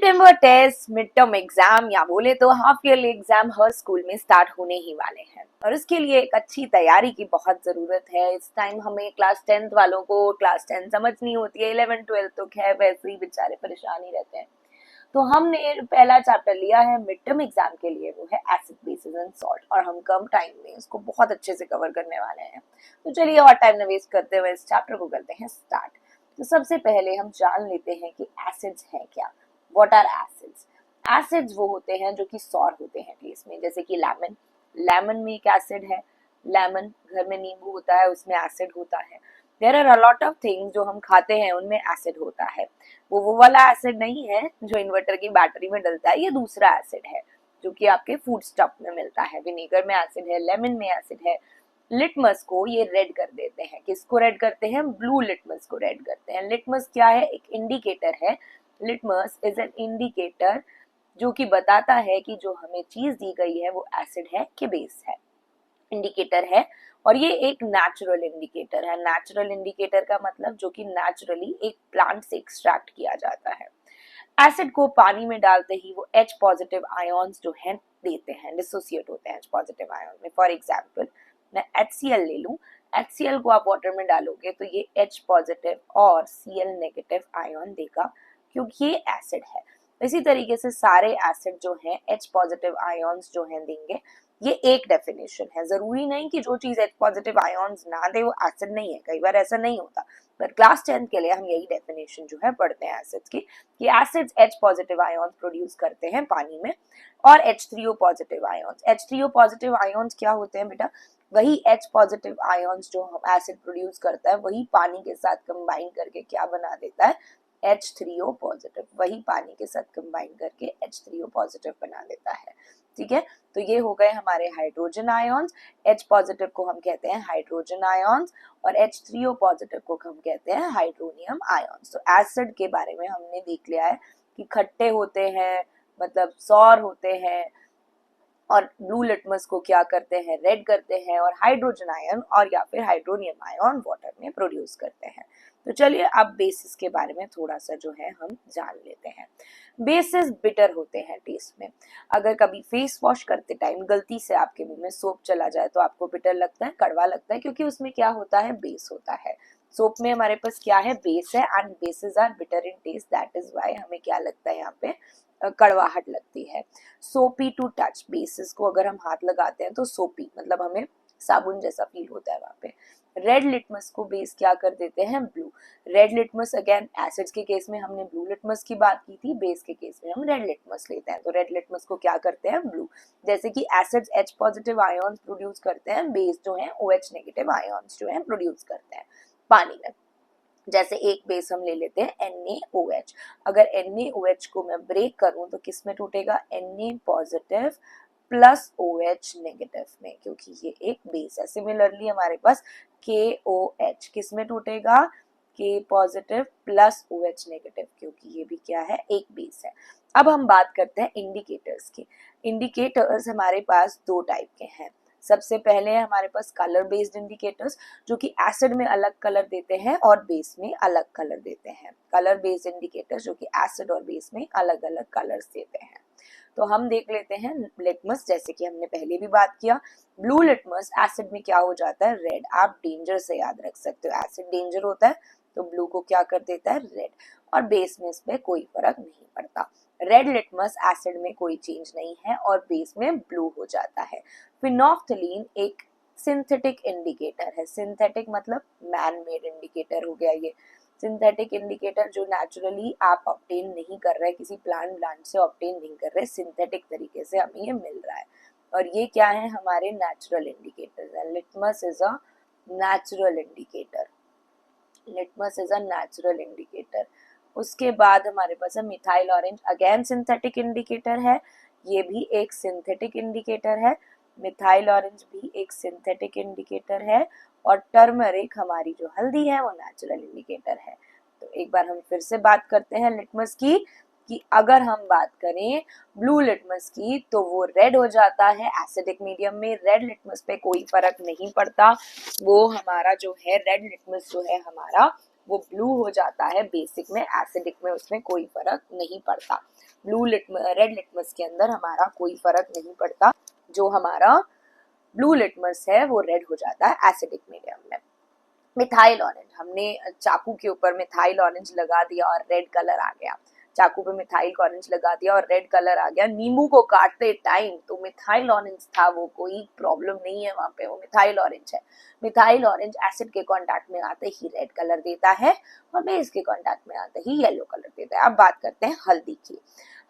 सितंबर test, mid term exam या बोले तो हाफ ईयरली एग्जाम हर स्कूल में स्टार्ट होने ही वाले हैं और उसके लिए एक अच्छी तैयारी की बहुत जरूरत है। इस टाइम हमें क्लास 10th वालों को क्लास 10 समझ नहीं होती है, 11 12 तो खैर वैसे ही बेचारे परेशान ही रहते हैं। तो हमने पहला चैप्टर लिया है मिड टर्म एग्जाम के लिए, वो है एसिड बेसिस एंड सॉल्ट, और हम कम टाइम में इसको बहुत अच्छे से कवर करने वाले हैं। तो चलिए और टाइम न वेस्ट करते हुए इस चैप्टर को करते हैं स्टार्ट। तो सबसे पहले हम जान लेते हैं कि एसिड्स हैं क्या। What are acids? एसिड्स वो होते हैं जो कि सौर होते हैं टेस्ट में, जैसे कि लेमन। लेमन में एक एसिड है। लेमन, घर में नींबू होता है उसमें एसिड होता है। There are a lot of things जो हम खाते हैं उनमें एसिड होता है। वो वाला एसिड नहीं है जो इन्वर्टर की बैटरी में डलता है, ये दूसरा एसिड है जो कि आपके फूड स्टफ में मिलता है। विनेगर में एसिड है, लेमन में एसिड है। लिटमस को ये रेड कर देते हैं। किसको रेड करते हैं? ब्लू लिटमस को रेड करते हैं। लिटमस क्या है? एक इंडिकेटर है। लिटमस इज एन इंडिकेटर जो कि बताता है कि जो हमें चीज दी गई है वो एसिड है कि बेस है। इंडिकेटर है और ये एक नेचुरल इंडिकेटर है। नेचुरल इंडिकेटर का मतलब जो कि नेचुरली एक प्लांट से एक्सट्रैक्ट किया जाता है। एसिड को पानी में डालते ही वो H पॉजिटिव आयॉन्स जो हैं देते हैं, डिसोसिएट होते हैं H पॉजिटिव आयॉन में। फॉर एग्जांपल मैं HCl ले लूं, HCl को आप वाटर में डालोगे तो ये H पॉजिटिव और Cl नेगेटिव आयॉन देगा क्योंकि ये एसिड है। इसी तरीके से सारे एसिड जो हैं H पॉजिटिव आयॉन्स जो हैं देंगे। ये एक डेफिनेशन है, जरूरी नहीं कि जो चीज H पॉजिटिव आयॉन्स ना दे वो एसिड नहीं है, कई बार ऐसा नहीं होता। पर क्लास 10 के लिए हम यही डेफिनेशन जो है पढ़ते हैं एसिड्स की, कि acids H positive ions produce करते हैं पानी में और H3O positive ions. H3O positive ions क्या होते हैं बेटा? वही H पॉजिटिव आयॉन्स जो हम एसिड प्रोड्यूस करता है वही पानी के साथ कंबाइन करके क्या बना देता है? H3O positive. वही पानी के साथ कंबाइन करके H3O पॉजिटिव बना देता है। ठीक है, तो ये हो गए हमारे हाइड्रोजन आयॉन्स। H पॉजिटिव को हम कहते हैं हाइड्रोजन आयॉन्स और H3O पॉजिटिव को हम कहते हैं हाइड्रोनियम आयॉन्स। तो एसिड के बारे में हमने देख लिया है कि खट्टे होते हैं, मतलब सौर होते हैं, और ब्लू लिटमस को क्या करते हैं? रेड करते हैं, और हाइड्रोजन आयन और या फिर हाइड्रोनियम आयन वाटर में प्रोड्यूस करते हैं। तो चलिए अब बेसिस के बारे में थोड़ा सा जो है हम जान लेते हैं। बेसिस बिटर होते हैं टेस्ट में। अगर कभी फेस वॉश करते टाइम गलती से आपके मुंह में सोप चला जाए तो आपको बिटर लगता है, कड़वा लगता है, क्योंकि उसमें क्या होता है? बेस होता है। सोप में हमारे पास क्या है? बेस है, and bases are bitter in taste, that is why हमें क्या लगता है? यहाँ पे कड़वाहट लगती है। सोपी टू टच, बेसिस को अगर हम हाथ लगाते हैं तो सोपी मतलब हमें साबुन जैसा फील होता है वहां पे। रेड लिटमस को बेस क्या कर देते हैं? Blue. Red litmus, again acids के केस में हमने ब्लू लिटमस की बात की थी, बेस के केस में हम रेड लिटमस लेते हैं। तो रेड लिटमस को क्या करते हैं? ब्लू। जैसे कि acids H positive ions produce करते हैं, बेस जो है OH नेगेटिव आयॉन्स जो है प्रोड्यूस करते हैं पानी में। जैसे एक बेस हम ले लेते हैं NaOH। अगर NaOH को मैं ब्रेक करूं तो किस में टूटेगा? Na positive plus OH negative में, क्योंकि ये एक बेस है। सिमिलरली हमारे पास KOH किस में टूटेगा? K positive plus OH negative, क्योंकि ये भी क्या है? एक बेस है। अब हम बात करते हैं इंडिकेटर्स की। इंडिकेटर्स हमारे पास दो टाइप के हैं। सबसे पहले है हमारे पास कलर बेस्ड इंडिकेटर्स, जो कि एसिड में अलग कलर देते हैं और बेस में अलग कलर देते हैं। कलर बेस्ड इंडिकेटर्स जो कि एसिड और बेस में अलग अलग कलर्स देते हैं। तो हम देख लेते हैं लिटमस, जैसे कि हमने पहले भी बात किया। ब्लू लिटमस एसिड में क्या हो जाता है? रेड। आप डेंजर से याद रख सकते हो, एसिड डेंजर होता है तो ब्लू को क्या कर देता है? रेड। और बेस में इसमें कोई फर्क नहीं पड़ता। रेड लिटमस एसिड में कोई चेंज नहीं है और बेस में ब्लू हो जाता है। फिनोफ्थलीन एक सिंथेटिक इंडिकेटर है। सिंथेटिक मतलब मैन मेड इंडिकेटर हो गया ये। सिंथेटिक इंडिकेटर जो नेचुरली आप ऑब्टेन नहीं कर रहे, किसी प्लांट से ऑब्टेन नहीं कर रहे, सिंथेटिक तरीके से हमें ये मिल रहा है। और ये क्या है? हमारे नेचुरल इंडिकेटर है। Litmus is a natural indicator. Litmus is a natural indicator. उसके बाद हमारे पास है methyl orange, again synthetic indicator है। ये भी एक सिंथेटिक इंडिकेटर है। मिथाइल ऑरेंज भी एक सिंथेटिक इंडिकेटर है। और टर्मरिक हमारी जो हल्दी है वो नेचुरल इंडिकेटर है। तो एक बार हम फिर से बात करते हैं लिटमस की, कि अगर हम बात करें ब्लू लिटमस की तो वो रेड हो जाता है एसिडिक मीडियम में। रेड लिटमस पे कोई फर्क नहीं पड़ता, वो हमारा जो है रेड लिटमस जो है हमारा वो ब्लू हो जाता है। बेसिक में, एसिडिक में उसमें कोई फर्क नहीं पड़ता। रेड लिटमस के अंदर हमारा कोई फर्क नहीं पड़ता। जो हमारा ब्लू लिटमस है वो रेड हो जाता है एसिडिक मीडियम में। मिथाइल ऑरेंज, हमने चाकू के ऊपर मिथाइल ऑरेंज लगा दिया और रेड कलर आ गया। चाकू पे मिथाइल ऑरेंज लगा दिया और रेड कलर आ गया। नींबू को काटते टाइम तो मिथाइल ऑरेंज था, वो कोई प्रॉब्लम नहीं है वहां पे, वो मिथाइल ऑरेंज है। मिथाइल ऑरेंज एसिड के कांटेक्ट में आते ही रेड कलर देता है और बेस के कांटेक्ट में आते ही येलो कलर देता है। अब बात करते हैं हल्दी की।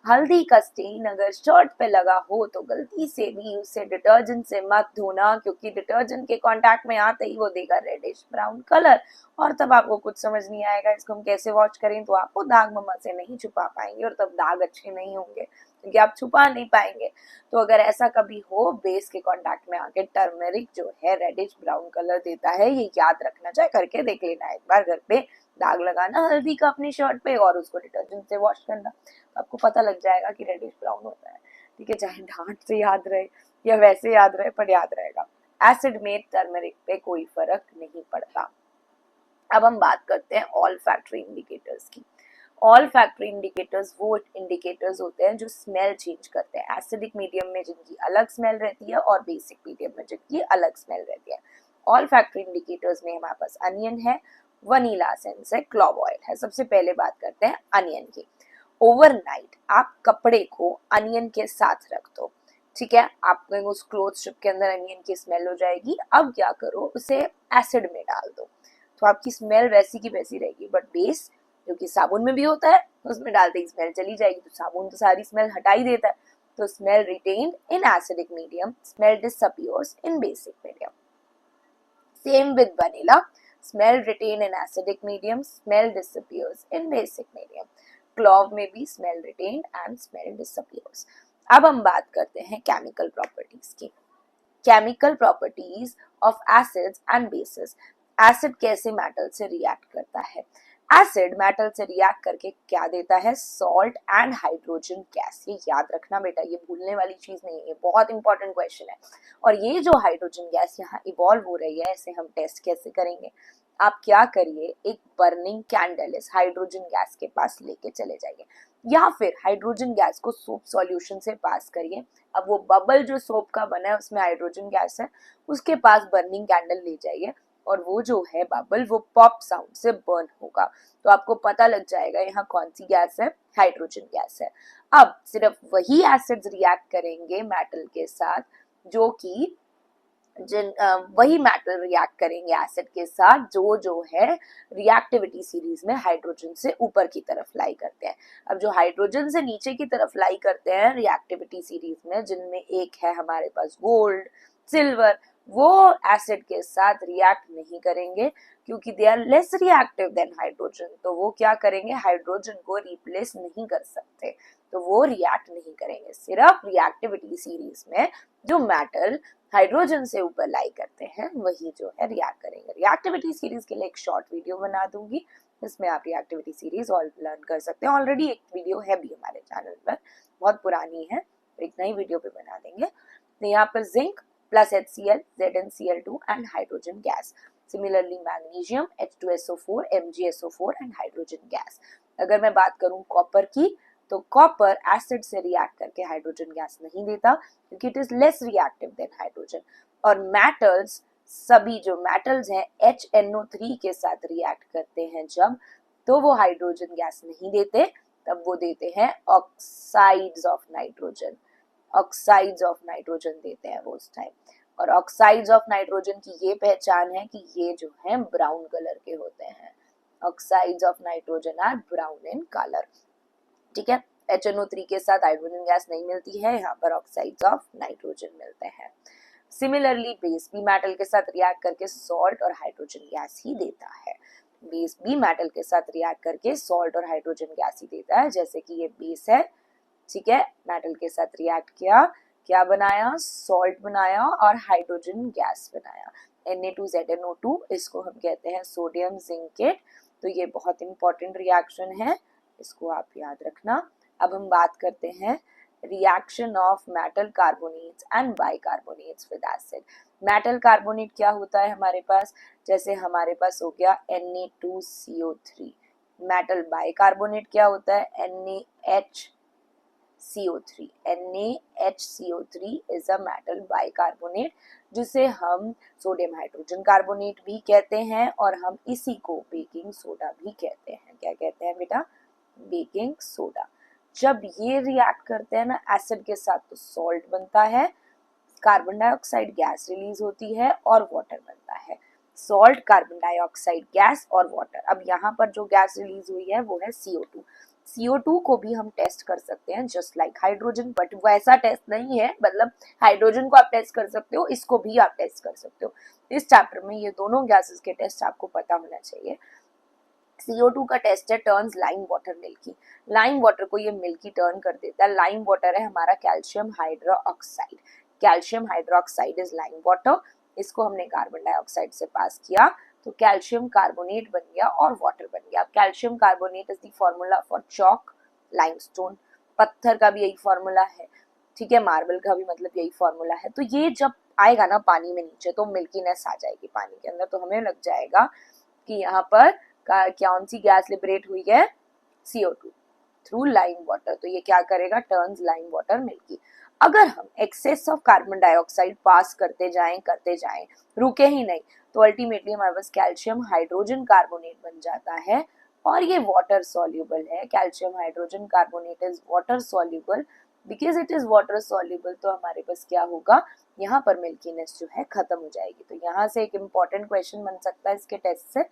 हल्दी का स्टेन अगर शर्ट पे लगा हो तो गलती से भी उसे डिटर्जेंट से मत धोना, क्योंकि डिटर्जेंट के कांटेक्ट में आते ही वो देगा रेडिश ब्राउन कलर और तब आपको कुछ समझ नहीं आएगा इसको हम कैसे वॉश करें। तो आपको दाग मम्मा से नहीं छुपा पाएंगे और तब दाग अच्छे नहीं होंगे क्योंकि आप छुपा नहीं पाएंगे। तो अगर ऐसा कभी हो, बेस के कांटेक्ट में आके टर्मरिक जो है रेडिश ब्राउन कलर देता है, ये याद रखना, चाहे करके देख लेना एक बार घर पे। दाग लगाना हल्दी का अपनी शर्ट पे और उसको डिटर्जेंट से वॉश करना, तो आपको पता लग जाएगा कि रेडिश ब्राउन होता है। ठीक है, चाहे डांट से याद रहे या वैसे याद रहे, पर याद रहेगा। एसिड में टर्मरिक पे कोई फर्क नहीं पड़ता। अब हम बात करते हैं ऑल फैक्ट्री इंडिकेटर्स की। ऑल फैक्ट्री इंडिकेटर्स वो इंडिकेटर्स होते हैं जो स्मेल चेंज करते हैं, एसिडिक मीडियम में जिनकी अलग स्मेल रहती है और बेसिक मीडियम में जिनकी अलग स्मेल रहती है। ऑल फैक्ट्री इंडिकेटर्स में हमारे पास अनियन है, वनीला एसेंस है, क्लोव ऑयल है। सबसे पहले बात करते हैं अनियन की। ओवरनाइट आप कपड़े को अनियन के साथ रख दो, ठीक है, आपके उस क्लोथ स्ट्रिप के अंदर अनियन की स्मेल हो जाएगी। अब क्या करो, उसे एसिड में डाल दो तो आपकी स्मेल वैसी की वैसी रहेगी, बट बेस जो कि साबुन में भी होता है उसमें डालते ही स्मेल चली जाएगी। तो साबुन तो सारी स्मेल हटा ही देता है, तो smell retained in acidic medium, smell disappears in basic medium. Same with vanilla, smell retain in acidic medium, smell disappears in basic medium. Clove में भी smell retain and smell disappears. अब हम बात करते हैं केमिकल प्रॉपर्टीज की। Chemical properties of acids and bases. Acid कैसे metal से रिएक्ट करता है? एसिड मेटल से रिएक्ट करके क्या देता है? Salt and hydrogen gas. ये याद रखना बेटा, ये भूलने वाली चीज नहीं है, बहुत इंपॉर्टेंट क्वेश्चन है। और ये जो हाइड्रोजन गैस यहाँ इवॉल्व हो रही है, इसे हम टेस्ट कैसे करेंगे? आप क्या करिए, एक बर्निंग कैंडल इस हाइड्रोजन गैस के पास लेके चले जाइए, या फिर हाइड्रोजन गैस को सोप सॉल्यूशन से पास करिए। अब वो बबल जो सोप का बना है उसमें हाइड्रोजन गैस है, उसके पास बर्निंग कैंडल ले जाइए और वो जो है बबल वो पॉप साउंड से बर्न होगा। तो आपको पता लग जाएगा यहाँ कौन सी गैस है, हाइड्रोजन गैस है। अब सिर्फ वही एसिड्स रिएक्ट करेंगे मेटल के साथ जो कि वही मेटल रिएक्ट करेंगे एसिड के साथ जो है रिएक्टिविटी सीरीज में हाइड्रोजन से ऊपर की तरफ लाई करते हैं। अब जो हाइड्रोजन से नीचे की तरफ लाई करते हैं रिएक्टिविटी सीरीज में, जिनमें एक है हमारे पास गोल्ड, सिल्वर, वो एसिड के साथ रिएक्ट नहीं करेंगे क्योंकि they are less reactive than hydrogen. तो वो क्या करेंगे, हाइड्रोजन को रिप्लेस नहीं कर सकते, तो वो रिएक्ट नहीं करेंगे। सिर्फ रिएक्टिविटी सीरीज में जो मेटल हाइड्रोजन से ऊपर लाई करते हैं वही जो है रिएक्ट करेंगे। रिएक्टिविटी सीरीज के लिए एक शॉर्ट वीडियो बना दूंगी, इसमें आप रिएक्टिविटी सीरीज और लर्न कर सकते हैं। ऑलरेडी एक वीडियो है भी हमारे चैनल पर, बहुत पुरानी है, एक नई वीडियो पे बना देंगे। तो यहाँ पर zinc plus HCl, ZnCl2 and hydrogen gas. Similarly magnesium, H2SO4, MgSO4 and hydrogen gas. अगर मैं बात करूं कॉपर की, तो कॉपर एसिड से रिएक्ट करके हाइड्रोजन गैस नहीं देता क्योंकि it is less reactive than hydrogen. और मेटल्स, सभी जो मेटल्स हैं HNO3 के साथ रिएक्ट करते हैं जब, तो वो हाइड्रोजन गैस नहीं देते, तब वो देते हैं oxides of nitrogen. Oxides of nitrogen देते हैं वो उस टाइम। और ऑक्साइड्स ऑफ नाइट्रोजन की ये पहचान है कि ये जो है ब्राउन कलर के होते हैं। Oxides of nitrogen are brown in colour, ठीक है। HNO3 के साथ हाइड्रोजन गैस नहीं मिलती है, यहाँ पर ऑक्साइड्स ऑफ नाइट्रोजन मिलते हैं। सिमिलरली बेस भी मेटल के साथ रिएक्ट करके सॉल्ट और हाइड्रोजन गैस ही देता है। बेस भी मेटल के साथ रिएक्ट करके सॉल्ट और हाइड्रोजन गैस ही देता है। जैसे कि ये बेस है, ठीक है, मेटल के साथ रिएक्ट किया, क्या बनाया, सॉल्ट बनाया और हाइड्रोजन गैस बनाया, Na2ZNO2, इसको हम कहते हैं सोडियम जिंकेट। तो ये बहुत इंपॉर्टेंट रिएक्शन है, इसको आप याद रखना। अब हम बात करते हैं reaction of metal carbonates and bicarbonates with acid. Metal carbonate क्या होता है हमारे पास, जैसे हमारे पास हो गया Na2CO3। मेटल बाइकार्बोनेट क्या होता है, NaHCO3। NaHCO3 is a metal bicarbonate, जिसे हम सोडियम हाइड्रोजन कार्बोनेट भी कहते हैं और हम इसी को बेकिंग सोडा भी कहते हैं। क्या कहते हैं बेटा, बेकिंग सोडा। जब ये रिएक्ट करते हैं ना एसिड के साथ तो सॉल्ट बनता है, कार्बन डाइऑक्साइड गैस रिलीज होती है और वाटर बनता है। सॉल्ट, कार्बन डाइऑक्साइड गैस और वाटर। अब यहाँ पर जो गैस रिलीज हुई है वो है CO2। CO2 को भी हम टेस्ट कर सकते हैं जस्ट लाइक हाइड्रोजन, बट वैसा टेस्ट नहीं है, मतलब हाइड्रोजन को आप टेस्ट कर सकते हो, इसको भी आप टेस्ट कर सकते हो। इस चैप्टर में ये दोनों गैसेस के टेस्ट आपको पता होना चाहिए। CO2 का टेस्ट है turns lime water milky. Lime water को ये मिल्की टर्न कर देता है। लाइम वाटर है हमारा calcium hydroxide. Calcium hydroxide is lime water. इसको हमने कार्बन डाइऑक्साइड से पास किया तो कैल्शियम कार्बोनेट बन गया और वाटर बन गया। Calcium carbonate is the formula for chalk, limestone. पत्थर का भी यही फॉर्मूला है, ठीक है, मार्बल का भी मतलब यही फॉर्मूला है। तो ये जब आएगा ना पानी में नीचे तो मिल्कीनेस आ जाएगी पानी के अंदर, तो हमें लग जाएगा कि यहाँ पर कौन सी गैस लिबरेट हुई है, CO2 थ्रू लाइम वाटर। तो ये क्या करेगा, टर्न्स लाइम वाटर मिल्की। अगर हम एक्सेस ऑफ कार्बन डाइऑक्साइड पास करते जाएं, रुके ही नहीं, तो अल्टीमेटली हमारे पास कैल्शियम हाइड्रोजन कार्बोनेट बन जाता है और ये वाटर सॉल्युबल है। Calcium hydrogen carbonate is water soluble. Because it is water soluble तो हमारे पास क्या होगा, यहाँ पर मिल्कीनेस जो है खत्म हो जाएगी। तो यहाँ से एक इम्पॉर्टेंट क्वेश्चन बन सकता है इसके टेस्ट से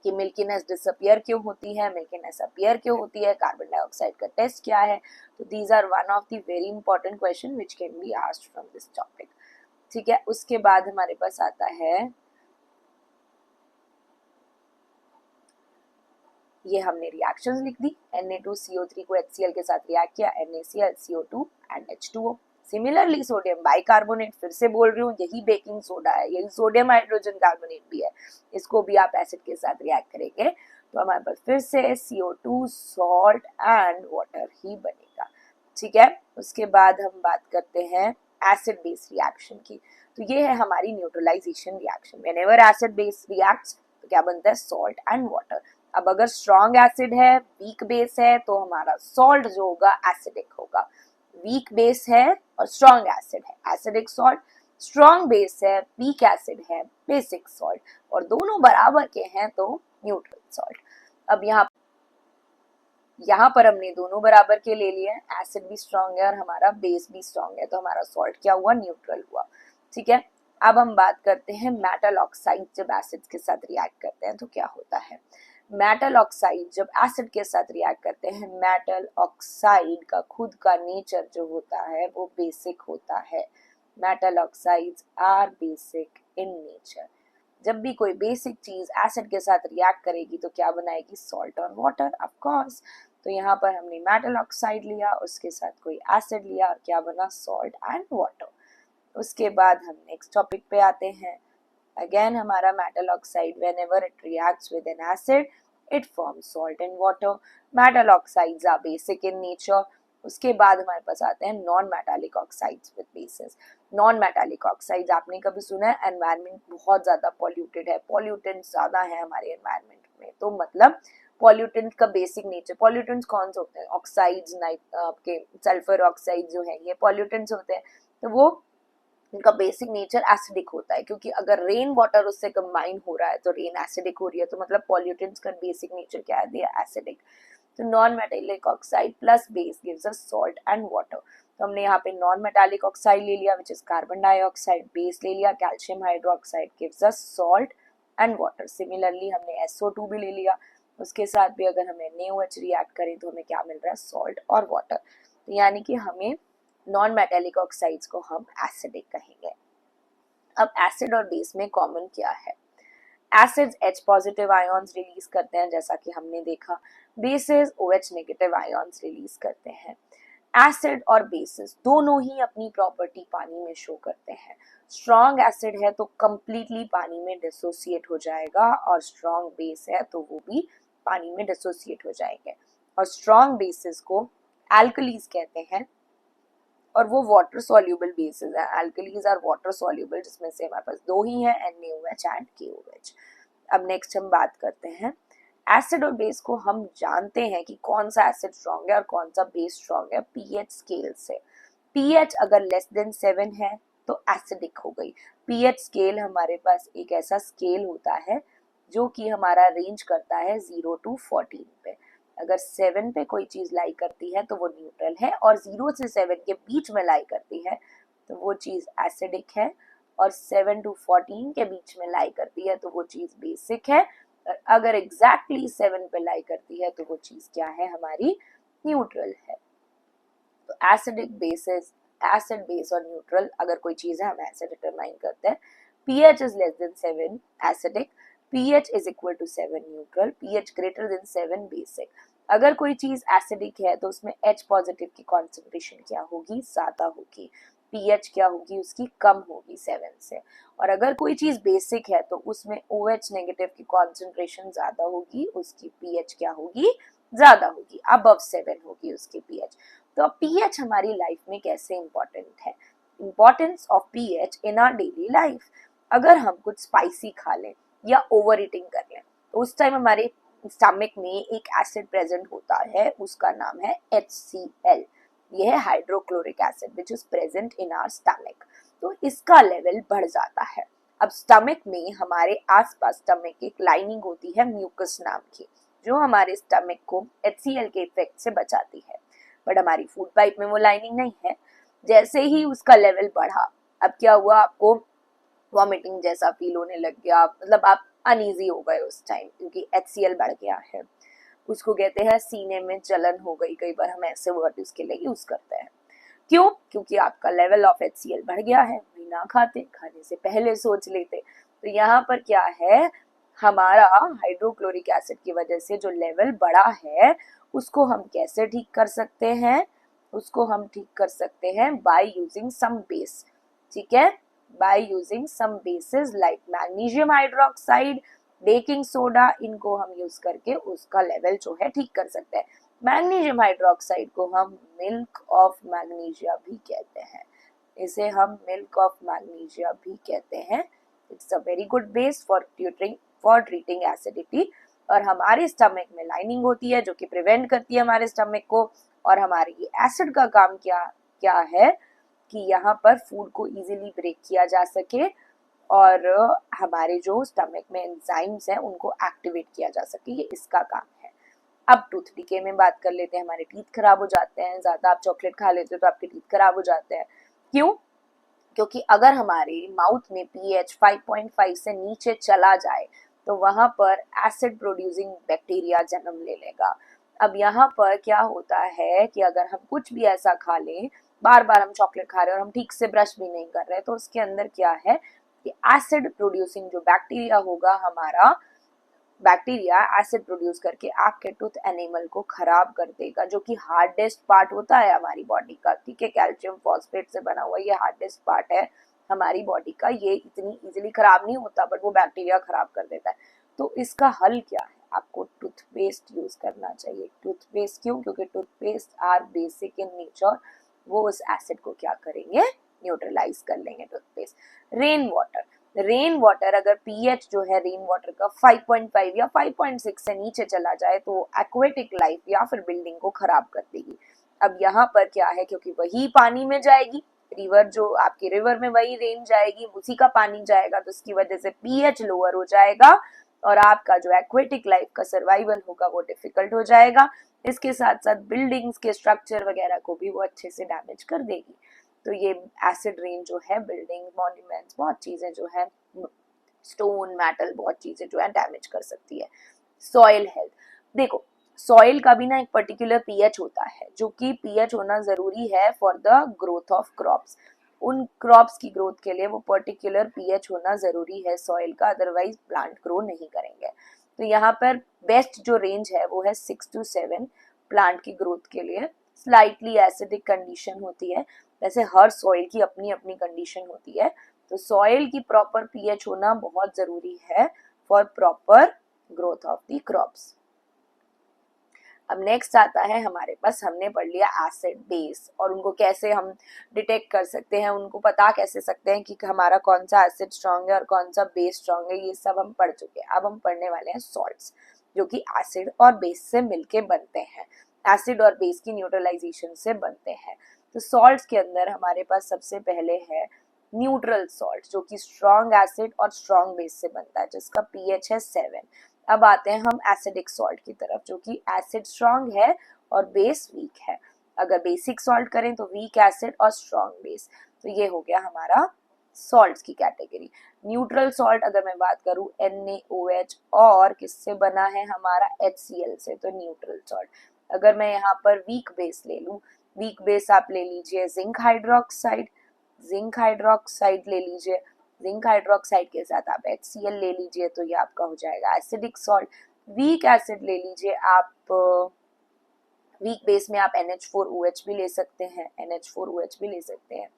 कि मिल्कीनेस डिसअपियर क्यों होती है, मिल्कीनेस अपीयर क्यों होती है, कार्बन डाइऑक्साइड का टेस्ट क्या है। तो these are one of the very important question which can be asked from this topic, ठीक है। उसके बाद हमारे पास आता है, ये हमने रिएक्शंस लिख दी। Na2CO3 को HCl के साथ रिएक्ट किया, NaCl, CO2 and H2O। Similarly sodium bicarbonate, फिर से बोल रही हूँ, यही बेकिंग सोडा है, यही सोडियम हाइड्रोजन कार्बोनेट भी है, इसको भी आप एसिड के साथ रिएक्ट करेंगे तो हमारे पास फिर से CO2, सॉल्ट एंड वाटर ही बनेगा, ठीक है। उसके बाद हम बात करते हैं एसिड बेस रिएक्शन की। तो ये है हमारी neutralisation reaction. Whenever acid base reacts तो क्या बनता है, सॉल्ट एंड वाटर। अब अगर स्ट्रॉन्ग एसिड है, वीक बेस है, तो हमारा सॉल्ट जो होगा एसिडिक होगा। वीक बेस है और स्ट्रॉन्ग एसिड है, एसिडिक सॉल्ट। स्ट्रॉन्ग बेस है, वीक एसिड है, बेसिक सॉल्ट। और दोनों बराबर के हैं तो न्यूट्रल सॉल्ट। अब यहाँ पर हमने दोनों बराबर के ले लिए, एसिड भी स्ट्रॉन्ग है और हमारा बेस भी स्ट्रॉन्ग है, तो हमारा सॉल्ट क्या हुआ, न्यूट्रल हुआ, ठीक है। अब हम बात करते हैं मेटल ऑक्साइड जब एसिड के साथ रिएक्ट करते हैं तो क्या होता है। मेटल ऑक्साइड जब एसिड के साथ रिएक्ट करते हैं, मेटल ऑक्साइड का खुद का नेचर जो होता है वो बेसिक होता है। Metal oxides are basic in nature. जब भी कोई बेसिक चीज एसिड के साथ रिएक्ट करेगी तो क्या बनाएगी, सॉल्ट और वाटर, ऑफ कोर्स। तो यहाँ पर हमने मेटल ऑक्साइड लिया, उसके साथ कोई एसिड लिया और क्या बना, सॉल्ट एंड वाटर। उसके बाद हम नेक्स्ट टॉपिक पे आते हैं। अगेन हमारा metal oxide whenever it reacts with an acid it forms salt and water. Metal oxides are basic in nature. उसके बाद हमारे पास आते हैं non metallic oxides with bases. Non metallic oxides आपने कभी सुना है, एनवायरनमेंट बहुत ज्यादा पॉल्यूटेड है, पॉल्यूटेंट ज्यादा है हमारे एनवायरनमेंट में, तो मतलब पॉल्यूटेंट का बेसिक नेचर, पॉल्यूटेंट्स कौन से होते हैं, ऑक्साइड्स, आपके सल्फर ऑक्साइड जो है ये पॉल्यूटेंट्स होते हैं। तो वो इनका बेसिक नेचर एसिडिक होता है, क्योंकि अगर रेन वाटर उससे कंबाइन हो रहा है तो रेन एसिडिक हो रही है, तो मतलब पॉल्यूटेंट्स का बेसिक नेचर क्या है, दिया एसिडिक। तो non metallic oxide plus base gives us salt and water. तो हमने यहाँ पे नॉन मेटालिक ऑक्साइड ले लिया which is carbon dioxide, base ले लिया calcium hydroxide gives us salt and water. Similarly हमने SO2 भी ले लिया, उसके साथ भी अगर हमें NaOH रिएक्ट करें तो हमें क्या मिल रहा है, सॉल्ट और वाटर। तो यानी कि हमें नॉन मेटालिक ऑक्साइड्स को हम एसिडिक कहेंगे। अब एसिड और बेस में कॉमन क्या है, acids H positive ions release करते हैं जैसा कि हमने देखा, bases OH negative ions release करते हैं। एसिड और बेसिस दोनों ही अपनी प्रॉपर्टी पानी में शो करते हैं। स्ट्रॉन्ग एसिड है तो कंप्लीटली पानी में डिसोसिएट हो जाएगा, और स्ट्रॉन्ग बेस है तो वो भी पानी में डिसोसिएट हो जाएंगे। और स्ट्रॉन्ग बेसिस को एल्कलीज कहते हैं, और वो वाटर सॉल्यूबल बेसिस है। एल्कलीज आर वाटर सॉल्यूबल, जिसमें से हमारे पास दो ही है, NaOH एंड KOH। अब नेक्स्ट हम बात करते हैं एसिड और बेस को। हम जानते हैं कि कौन सा एसिड स्ट्रॉन्ग है और कौन सा बेस स्ट्रॉन्ग है पीएच स्केल से। पीएच अगर लेस देन 7 है तो एसिडिक हो गई। पीएच स्केल हमारे पास एक ऐसा स्केल होता है जो कि हमारा रेंज करता है 0 to 14 पे। अगर 7 पे कोई चीज लाई करती है तो वो न्यूट्रल है, और 0 से 7 के बीच में लाई करती है तो वो चीज एसिडिक है, और 7 to 14 के बीच में लाई करती है तो वो चीज बेसिक है, और अगर एग्जैक्टली 7 पे लाई करती है तो वो चीज क्या है, हमारी न्यूट्रल है। तो एसिडिक बेसिस, एसिड बेस और न्यूट्रल अगर कोई चीज है हम ऐसे डिटरमाइन करते हैं। pH is less than 7 acidic, pH is equal to 7 neutral, pH greater than 7 basic. अगर कोई चीज एसिडिक है तो उसमें H पॉजिटिव की कॉन्सेंट्रेशन क्या होगी, ज्यादा होगी। pH क्या होगी, उसकी कम होगी 7 से। और अगर कोई चीज बेसिक है तो उसमें OH नेगेटिव की कॉन्सेंट्रेशन ज्यादा होगी, उसकी pH क्या होगी, ज्यादा होगी, अबव 7 होगी उसकी pH। तो अब pH हमारी लाइफ में कैसे इंपॉर्टेंट है, importance of pH in our daily life. अगर हम कुछ स्पाइसी खा लें या ओवर ईटिंग कर लें तो उस टाइम हमारे स्टमक में एक एसिड प्रेजेंट होता है, उसका नाम है HCl। यह है hydrochloric acid which is present in our stomach. तो इसका लेवल बढ़ जाता है। अब स्टमक में हमारे आसपास स्टमक की एक लाइनिंग होती है म्यूकस नाम की, जो हमारे स्टमक को HCl के इफेक्ट से बचाती है, बट हमारी फूड पाइप में वो लाइनिंग नहीं है। जैसे ही उसका लेवल बढ़ा, अब क्या हुआ, आपको वॉमिटिंग जैसा फील होने लग गया, मतलब आप अनईजी हो गए उस टाइम, क्योंकि HCl बढ़ गया है। उसको कहते हैं सीने में जलन हो गई, कई बार हम ऐसे वर्ड उसके लिए यूज करते हैं। क्यों, क्योंकि आपका लेवल ऑफ HCl बढ़ गया है। बिना खाते, खाने से पहले सोच लेते। तो यहाँ पर क्या है, हमारा हाइड्रोक्लोरिक एसिड की वजह से जो लेवल बढ़ा है उसको हम कैसे ठीक कर सकते हैं, उसको हम ठीक कर सकते हैं बाय यूजिंग सम बेस। ठीक है, by using some bases like magnesium hydroxide, baking soda, इनको हम यूज करके उसका लेवल जो है ठीक कर सकते हैं। मैग्नीशियम हाइड्रोक्साइड को हम मिल्क ऑफ मैग्नीशिया भी कहते हैं, इसे हम मिल्क ऑफ मैग्नीशिया भी कहते हैं। It's a very good base for treating acidity. और हमारे स्टमक में लाइनिंग होती है जो कि प्रिवेंट करती है हमारे स्टमक को। और हमारे ये एसिड का काम क्या क्या है कि यहाँ पर फूड को इजीली ब्रेक किया जा सके, और हमारे जो स्टमक में एंजाइम्स हैं उनको एक्टिवेट किया जा सके, ये इसका काम है। अब टूथ डिके में बात कर लेते हैं। हमारे टीथ खराब हो जाते हैं, ज्यादा आप चॉकलेट खा लेते हो तो आपके टीथ खराब हो जाते हैं। क्यों, क्योंकि अगर हमारे माउथ में pH 5.5 से नीचे चला जाए तो वहां पर एसिड प्रोड्यूसिंग बैक्टीरिया जन्म ले लेगा। अब यहाँ पर क्या होता है कि अगर हम कुछ भी ऐसा खा लें, बार बार हम चॉकलेट खा रहे हैं और हम ठीक से ब्रश भी नहीं कर रहे, तो उसके अंदर क्या है कि एसिड प्रोड्यूसिंग जो बैक्टीरिया होगा, हमारा बैक्टीरिया एसिड प्रोड्यूस करके आपके टूथ एनिमल को खराब कर देगा, जो कि हार्डेस्ट पार्ट होता है हमारी बॉडी का। ठीक है, कैल्शियम फॉस्फेट से बना हुआ ये हार्डेस्ट पार्ट है हमारी बॉडी का, ये इतनी इजीली खराब नहीं होता, बट वो बैक्टीरिया खराब कर देता है। तो इसका हल क्या है, आपको टूथपेस्ट यूज करना चाहिए। टूथपेस्ट क्यों, क्योंकि toothpaste are basic in nature, वो उस एसिड को क्या करेंगे, न्यूट्रलाइज कर लेंगे toothpaste. Rain water, rain water अगर pH जो है रेन वाटर का 5.5 या 5.6 से नीचे चला जाए तो एक्वेटिक लाइफ या फिर बिल्डिंग को खराब कर देगी। अब यहाँ पर क्या है, क्योंकि वही पानी में जाएगी, रिवर जो आपकी रिवर में वही रेन जाएगी, उसी का पानी जाएगा, तो उसकी वजह से pH लोअर हो जाएगा और आपका जो एक्वेटिक लाइफ का सर्वाइवल होगा वो डिफिकल्ट हो जाएगा। इसके साथ साथ बिल्डिंग्स के स्ट्रक्चर वगैरह को भी वो अच्छे से डैमेज कर देगी। तो ये एसिड रेन जो है बिल्डिंग, मॉन्यूमेंट्स, बहुत चीजें जो है, स्टोन, मेटल, बहुत चीजें जो है डैमेज कर सकती है। सॉइल हेल्थ, देखो सॉइल का भी ना एक पर्टिकुलर पीएच होता है, जो कि पीएच होना जरूरी है for the growth of crops. उन क्रॉप्स की ग्रोथ के लिए वो पर्टिकुलर पीएच होना जरूरी है सॉइल का, अदरवाइज प्लांट ग्रो नहीं करेंगे। तो यहाँ पर बेस्ट जो रेंज है वो है 6 to 7 प्लांट की ग्रोथ के लिए। स्लाइटली एसिडिक कंडीशन होती है, वैसे हर सॉइल की अपनी अपनी कंडीशन होती है, तो सॉइल की प्रॉपर पीएच होना बहुत जरूरी है for proper growth of the crops. अब नेक्स्ट आता है हमारे पास, हमने पढ़ लिया एसिड बेस और उनको कैसे हम डिटेक्ट कर सकते हैं, उनको पता कैसे सकते हैं कि हमारा कौन सा एसिड स्ट्रांग है और कौन सा बेस स्ट्रांग है, ये सब हम पढ़ चुके हैं। अब हम पढ़ने वाले हैं सॉल्ट्स, जो कि एसिड और बेस से मिलके बनते हैं, एसिड और बेस की न्यूट्रलाइजेशन से बनते हैं। तो सॉल्ट्स के अंदर हमारे पास सबसे पहले है न्यूट्रल सॉल्ट, जो कि स्ट्रॉन्ग एसिड और स्ट्रॉन्ग बेस से बनता है, जिसका पीएच है 7। अब आते हैं हम एसिडिक सॉल्ट की तरफ, जो कि एसिड स्ट्रॉन्ग है और बेस वीक है। अगर बेसिक सॉल्ट करें तो वीक एसिड और स्ट्रॉन्ग बेस। तो ये हो गया हमारा सॉल्ट्स की कैटेगरी। न्यूट्रल सॉल्ट अगर मैं बात करूं NaOH और किससे बना है हमारा HCl से, तो न्यूट्रल सॉल्ट। अगर मैं यहाँ पर वीक बेस ले लूं, वीक बेस आप ले लीजिए जिंक हाइड्रोक्साइड, जिंक हाइड्रोक्साइड ले लीजिए, जिंक हाइड्रोक्साइड के साथ आप HCl ले लीजिए, तो ये आपका हो जाएगा एसिडिक सॉल्ट। वीक एसिड ले लीजिए आप, वीक बेस में आप NH4OH भी ले सकते हैं, NH4OH भी ले सकते हैं,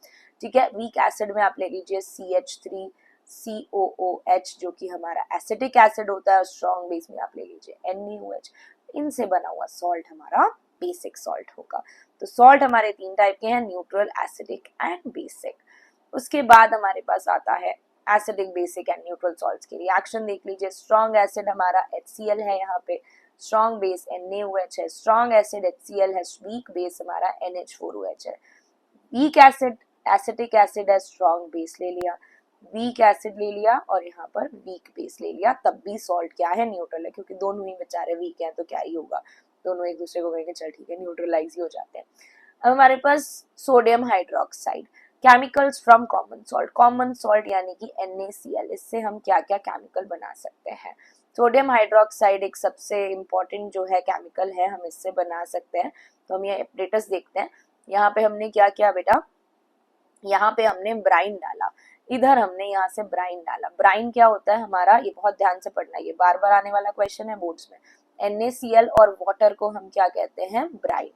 ठीक है। वीक एसिड में आप ले लीजिए CH3COOH, जो कि हमारा एसिटिक एसिड होता है। स्ट्रॉन्ग बेस में आप ले लीजिए NaOH। इनसे बना हुआ सॉल्ट हमारा बेसिक सॉल्ट होगा। तो सॉल्ट हमारे 3 टाइप के हैं, न्यूट्रल, एसिडिक एंड बेसिक। उसके बाद हमारे पास आता है acidic, basic and neutral salts की रिएक्शन देख लीजिए। स्ट्रॉन्ग एसिड हमारा HCl है, यहाँ पे स्ट्रॉन्ग बेस NaOH है, स्ट्रॉन्ग एसिड HCl है, वीक बेस हमारा NH4OH है। वीक एसिड एसिटिक एसिड है, स्ट्रॉन्ग बेस ले लिया, वीक एसिड ले लिया और यहाँ पर वीक बेस ले लिया, तब भी सॉल्ट क्या है, न्यूट्रल है, क्योंकि दोनों ही बेचारे वीक हैं तो क्या ही होगा, दोनों एक दूसरे को कहेंगे चल ठीक है न्यूट्रलाइज ही हो जाते हैं। अब हमारे पास sodium hydroxide, chemicals from common salt. Common salt यानी कि NaCl, इससे हम क्या क्या केमिकल बना सकते हैं। सोडियम हाइड्रोक्साइड एक सबसे इम्पोर्टेंट जो है केमिकल है, हम इससे बना सकते हैं। तो हम ये एपरेटस देखते हैं। यहाँ पे हमने क्या किया बेटा, यहाँ पे हमने ब्राइन डाला, इधर हमने यहाँ से ब्राइन डाला। ब्राइन क्या होता है हमारा, ये बहुत ध्यान से पढ़ना, ये बार बार आने वाला क्वेश्चन है बोर्ड्स में। NaCl और वाटर को हम क्या कहते हैं, ब्राइन,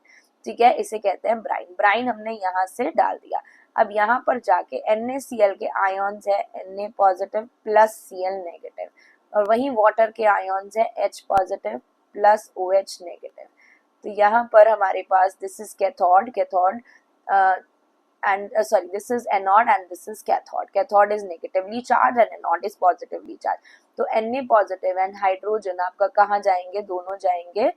ठीक है, इसे कहते हैं ब्राइन। ब्राइन हमने यहाँ से डाल दिया। अब यहाँ पर जाके NaCl के आयॉन्स है Na positive plus Cl negative, और वहीं वाटर के आयॉन्स है H positive plus OH negative. तो यहाँ पर हमारे पास this is cathode, cathode and this is anode and this is cathode. Cathode is negatively charged and anode is positively charged. तो Na पॉजिटिव एंड हाइड्रोजन आपका कहाँ जाएंगे, दोनों जाएंगे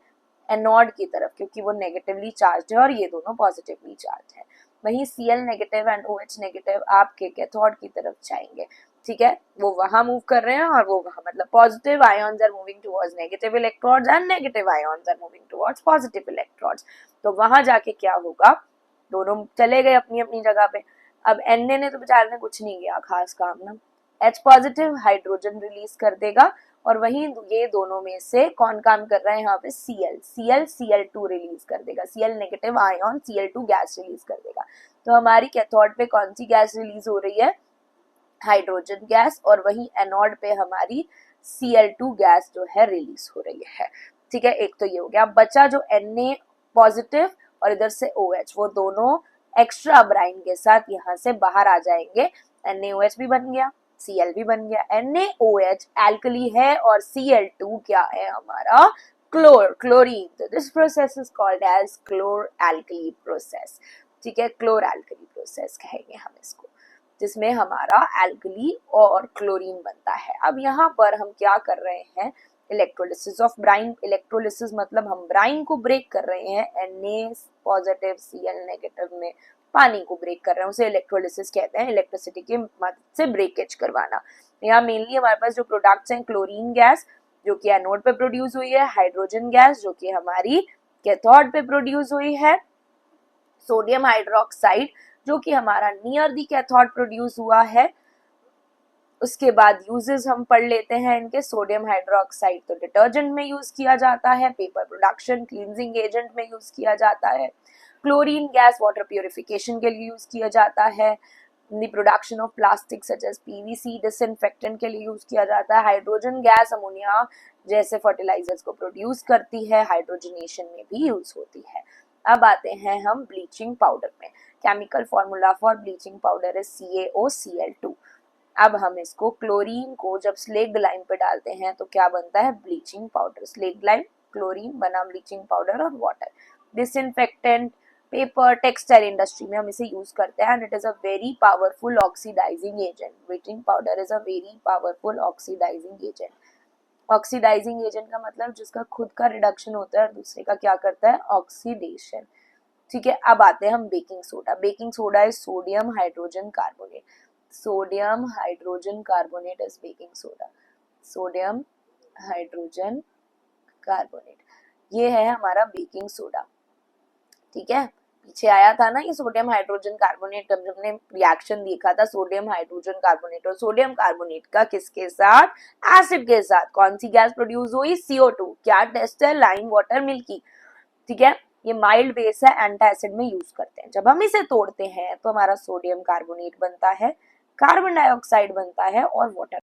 एनोड की तरफ, क्योंकि वो नेगेटिवली चार्ज है और ये दोनों पॉजिटिवली चार्ज है। वहीं Cl negative and OH negative आपके कैथोड की तरफ जाएंगे, ठीक है, वो वहां मूव कर रहे हैं और वो वहां, मतलब positive ions are moving towards negative electrodes and negative ions are moving towards positive electrodes. तो वहां जाके क्या होगा, दोनों चले गए अपनी अपनी जगह पे। अब Na ने तो बेचारे ने कुछ नहीं किया खास काम ना, H पॉजिटिव हाइड्रोजन रिलीज कर देगा, और वहीं ये दोनों में से कौन काम कर रहा है यहाँ पे, Cl रिलीज कर देगा, Cl negative ion Cl2 gas release कर देगा। तो हमारी कैथोड पे कौन सी गैस रिलीज हो रही है, हाइड्रोजन गैस, और वहीं एनोड पे हमारी Cl2 गैस जो है रिलीज हो रही है, ठीक है। एक तो ये हो गया। बचा जो Na पॉजिटिव और इधर से OH, वो दोनों एक्स्ट्रा ब्राइन के साथ यहाँ से बाहर आ जाएंगे। NaOH भी बन गया, Cl भी बन गया। NaOH एल्कली है और Cl2 क्या है हमारा, क्लोरीन। तो this process is called as chlor alkali process, ठीक है, क्लोर एल्कली प्रोसेस कहेंगे हम इसको, जिसमें हमारा एल्कली और क्लोरीन बनता है। अब यहाँ पर हम क्या कर रहे हैं, इलेक्ट्रोलिसिस ऑफ ब्राइन। इलेक्ट्रोलिसिस मतलब हम ब्राइन को ब्रेक कर रहे हैं, Na पॉजिटिव Cl नेगेटिव में पानी को ब्रेक कर रहे हैं, उसे इलेक्ट्रोलिसिस कहते हैं, इलेक्ट्रिसिटी की मदद से ब्रेकेज करवाना। यहाँ मेनली हमारे पास जो प्रोडक्ट्स हैं, क्लोरीन गैस जो कि एनोड पे प्रोड्यूस हुई है, हाइड्रोजन गैस जो कि हमारी कैथोड पे प्रोड्यूस हुई है, सोडियम हाइड्रोक्साइड जो कि हमारा नियर दी कैथोड प्रोड्यूस हुआ है। उसके बाद यूजेस हम पढ़ लेते हैं इनके। सोडियम हाइड्रोक्साइड तो डिटर्जेंट में यूज किया जाता है, पेपर प्रोडक्शन, क्लींजिंग एजेंट में यूज किया जाता है। क्लोरीन गैस वाटर प्योरिफिकेशन के लिए यूज किया जाता है। The production of plastic such as PVC disinfectant के लिए यूज किया जाता है। हाइड्रोजन गैस अमोनिया जैसे फर्टिलाइजर्स को प्रोड्यूस करती है, हाइड्रोजनेशन में भी यूज होती है। अब आते हैं हम ब्लीचिंग पाउडर में। Chemical formula for bleaching powder है CaOCl2। अब हम इसको, क्लोरीन को जब स्लेक्ड लाइम पे डालते हैं तो क्या बनता है, bleaching powder. Slaked lime chlorine बना ब्लीचिंग पाउडर और water. Disinfectant, paper, textile industry में हम इसे यूज करते हैं and it is a very powerful oxidising agent. Bleaching powder is a very powerful oxidising agent. Oxidising agent का मतलब जिसका खुद का रिडक्शन होता है और दूसरे का क्या करता है, ऑक्सीडेशन। ठीक है, अब आते हैं हम baking soda. Baking soda is sodium hydrogen carbonate. Sodium hydrogen carbonate is baking soda. Sodium hydrogen carbonate, ये है हमारा बेकिंग सोडा। ठीक है, पीछे आया था ना ये सोडियम हाइड्रोजन कार्बोनेट, जब हमने रिएक्शन देखा था सोडियम हाइड्रोजन कार्बोनेट और सोडियम कार्बोनेट का किसके साथ, एसिड के साथ। कौन सी गैस प्रोड्यूस हुई, CO2। क्या टेस्ट है, लाइम वाटर मिल्की। ठीक है, ये माइल्ड बेस है, एंटासिड में यूज करते हैं। जब हम इसे तोड़ते हैं तो हमारा सोडियम कार्बोनेट बनता है, कार्बन डाइऑक्साइड बनता है और वाटर।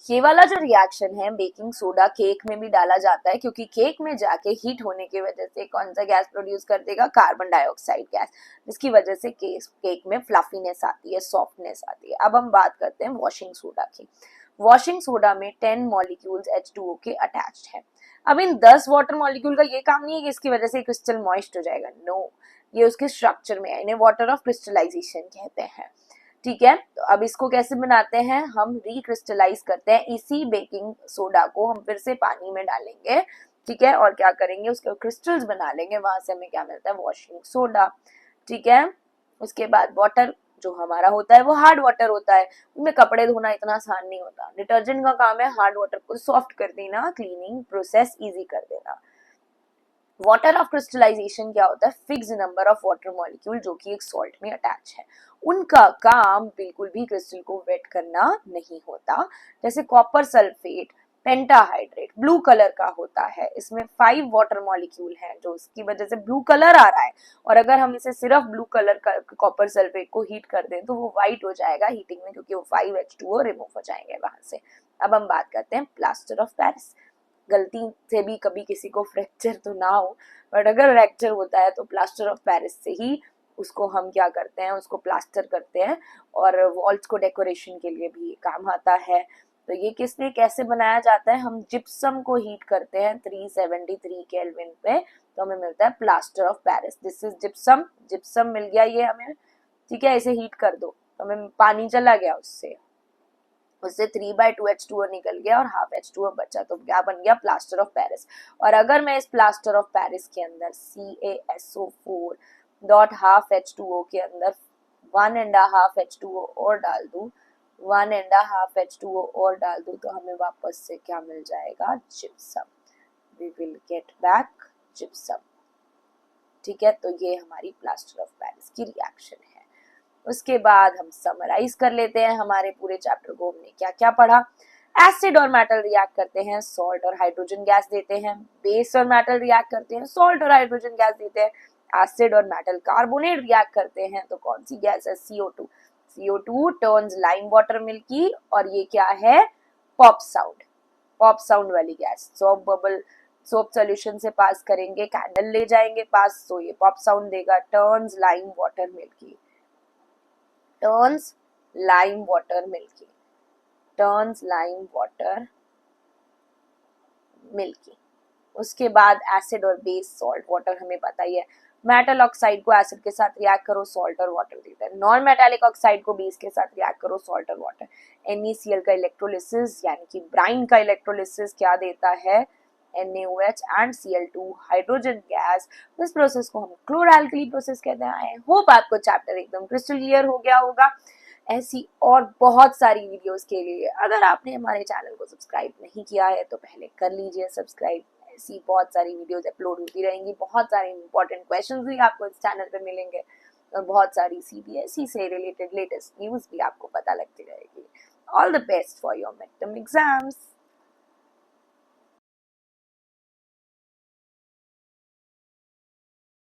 ये वाला जो रिएक्शन है बेकिंग सोडा केक में भी डाला जाता है, क्योंकि केक में जाके हीट होने की वजह से कौन सा गैस प्रोड्यूस कर देगा, कार्बन डाइऑक्साइड गैस, जिसकी वजह से केक में फ्लफीनेस आती है, सॉफ्टनेस आती है। अब हम बात करते हैं वॉशिंग सोडा की। वॉशिंग सोडा में 10 मॉलिक्यूल्स H2O के अटैच्ड है। अब इन 10 वाटर मॉलिक्यूल का ये काम नहीं है कि इसकी वजह से क्रिस्टल मॉइस्ट हो जाएगा, नो, ये उसके स्ट्रक्चर में है, इन्हें वाटर ऑफ क्रिस्टलाइजेशन कहते हैं। ठीक है, तो अब इसको कैसे बनाते हैं, हम रिक्रिस्टलाइज करते हैं इसी बेकिंग सोडा को, हम फिर से पानी में डालेंगे। ठीक है, और क्या करेंगे, उसके क्रिस्टल्स बना लेंगे, वहां से हमें क्या मिलता है, वॉशिंग सोडा। ठीक है, उसके बाद वाटर जो हमारा होता है वो हार्ड वाटर होता है, उनमें कपड़े धोना इतना आसान नहीं होता। डिटर्जेंट का काम है हार्ड वाटर को सॉफ्ट कर देना, क्लीनिंग प्रोसेस इजी कर देना। वाटर ऑफ क्रिस्टलाइजेशन क्या होता है, fix number of water molecule जो कि एक सॉल्ट में अटैच है, उनका काम बिल्कुल भी क्रिस्टल को वेट करना नहीं होता। जैसे copper sulphate pentahydrate blue colour का होता है, इसमें 5 वाटर मॉलिक्यूल हैं जो उसकी वजह से ब्लू कलर आ रहा है, और अगर हम इसे सिर्फ ब्लू कलर का कॉपर सल्फेट को हीट कर दें तो वो व्हाइट हो जाएगा हीटिंग में, क्योंकि वो 5 H2O रिमूव हो जाएंगे वहां से। अब हम बात करते हैं प्लास्टर ऑफ पेरिस। गलती से भी कभी किसी को फ्रैक्चर तो ना हो, बट अगर फ्रैक्चर होता है तो प्लास्टर ऑफ पेरिस से ही उसको हम क्या करते हैं, उसको प्लास्टर करते हैं, और वॉल्स को डेकोरेशन के लिए भी काम आता है। तो ये किस लिए कैसे बनाया जाता है, हम जिप्सम को हीट करते हैं 373 केल्विन पे, तो हमें मिलता है plaster of Paris. This is gypsum, gypsum मिल गया ये हमें। ठीक है, इसे हीट कर दो तो हमें पानी चला गया, उससे 3/2 H2O निकल गया और हाफ H2O बचा, तो क्या बन गया, प्लास्टर ऑफ पेरिस। और अगर मैं इस प्लास्टर ऑफ पेरिस के अंदर CaSO4 डॉट हाफ H2O के अंदर 1.5 H2O और डाल दूं, 1.5 H2O और डाल दूं, तो हमें वापस से क्या मिल जाएगा, gypsum. We will get back gypsum. ठीक है, तो ये हमारी प्लास्टर ऑफ पेरिस की रिएक्शन है। उसके बाद हम समराइज कर लेते हैं हमारे पूरे चैप्टर को, हमने क्या क्या पढ़ा। एसिड और मेटल रिएक्ट करते हैं, सॉल्ट और हाइड्रोजन गैस देते हैं। बेस और मेटल रिएक्ट करते हैं, सॉल्ट और हाइड्रोजन गैस देते हैं। एसिड और मेटल कार्बोनेट रिएक्ट करते हैं, तो कौन सी गैस है, CO2। CO2 turns lime water milky, और ये क्या है, पॉप साउंड, पॉप साउंड वाली gas. Soap bubble soap solution से पास करेंगे, कैंडल ले जाएंगे पास, तो ये पॉप साउंड देगा। Turns lime water milky, turns lime water milky, turns lime water milky। उसके बाद एसिड और बेस सॉल्ट वाटर, हमें पता ही है, मेटल ऑक्साइड को एसिड के साथ रिएक्ट करो, सॉल्ट और वाटर देता है। नॉन मेटालिक ऑक्साइड को बेस के साथ रिएक्ट करो, सॉल्ट और वाटर। NaCl का इलेक्ट्रोलिसिस यानी कि ब्राइन का इलेक्ट्रोलिसिस क्या देता है, NaOH and Cl2 hydrogen gas. इस प्रोसेस को हम क्लोरल्कली प्रोसेस कहते हैं। आई होप आपको चैप्टर एकदम क्रिस्टल क्लियर हो गया होगा। ऐसी और बहुत सारी वीडियोस के लिए अगर आपने हमारे चैनल को सब्सक्राइब नहीं किया है तो पहले कर लीजिए सब्सक्राइब। ऐसी बहुत सारी वीडियोस अपलोड होती रहेंगी, बहुत सारे इंपॉर्टेंट क्वेश्चंस भी आपको इस चैनल पे मिलेंगे, और बहुत सारी CBSE से रिलेटेड लेटेस्ट न्यूज भी आपको पता लगती रहेगी। All the best for your mid term exams.